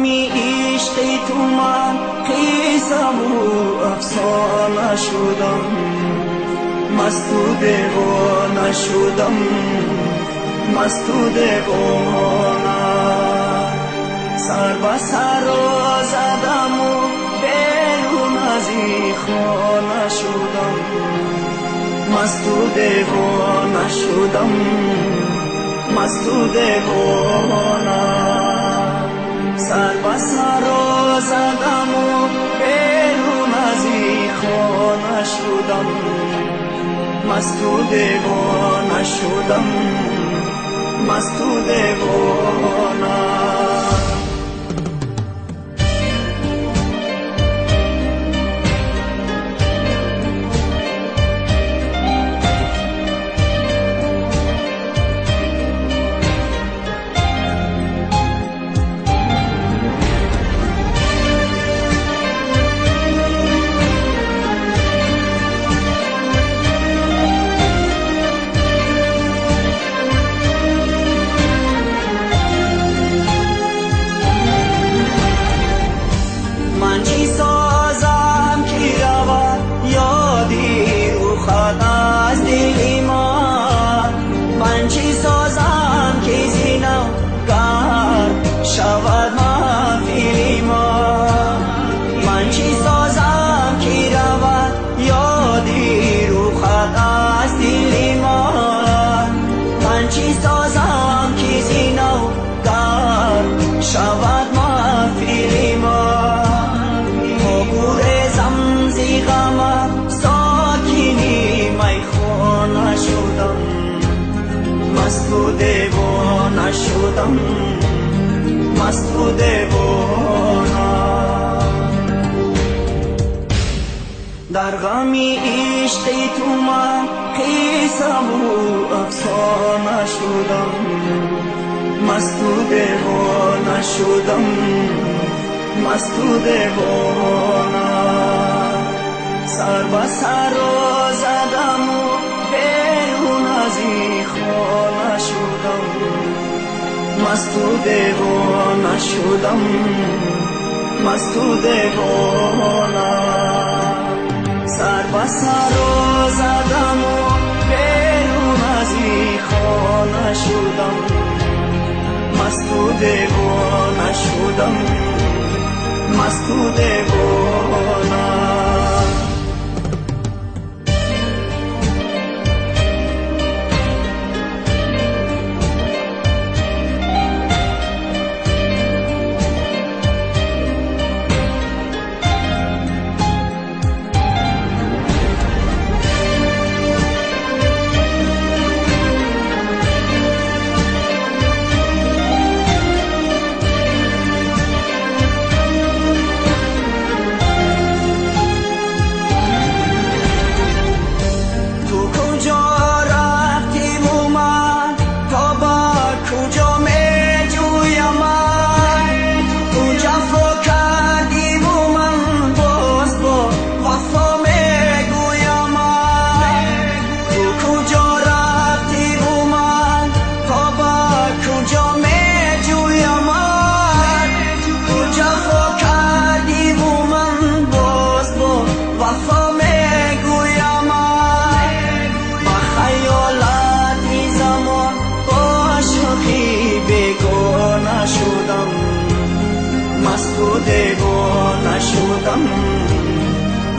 غمی عشق تو من قیسم و افسانه شدم، مست و دیوانه شدم، مست و دیوانه. سر به سر زدم و بیرون از این خانه شدم، مست و دیوانه شدم، مست و دیوانه. سر به سر زدم و بیرون از این خانه شدم، مست و دیوانه شدم، مست و دیوانه. شدم مست و دیوانه. در غمی عشق تو من قیسم و افسانه شدم، مست و دیوانه شدم، مست و دیوانه. سر به سر زدم و بیرون از این خانه شدم، مست و دیوانه شدم، مست و دیوانه. سر به سر زدم و بیرون از این خانه شدم، مست و دیوانه شدم، مست و دیوانه.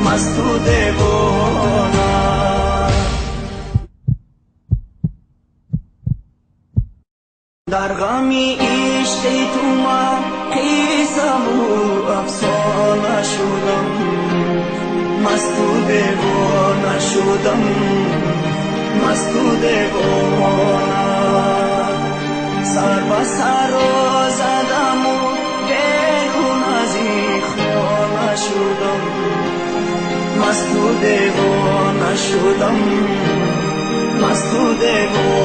مست و دیوانه. در غمی عشق تو من قیسم و افسانه شدم، مست و دیوانه شدم، مست و دیوانه. سر به سر زدم و بیرون از این خانه شدم، مست و دیوانه شدم، مست و دیوانه.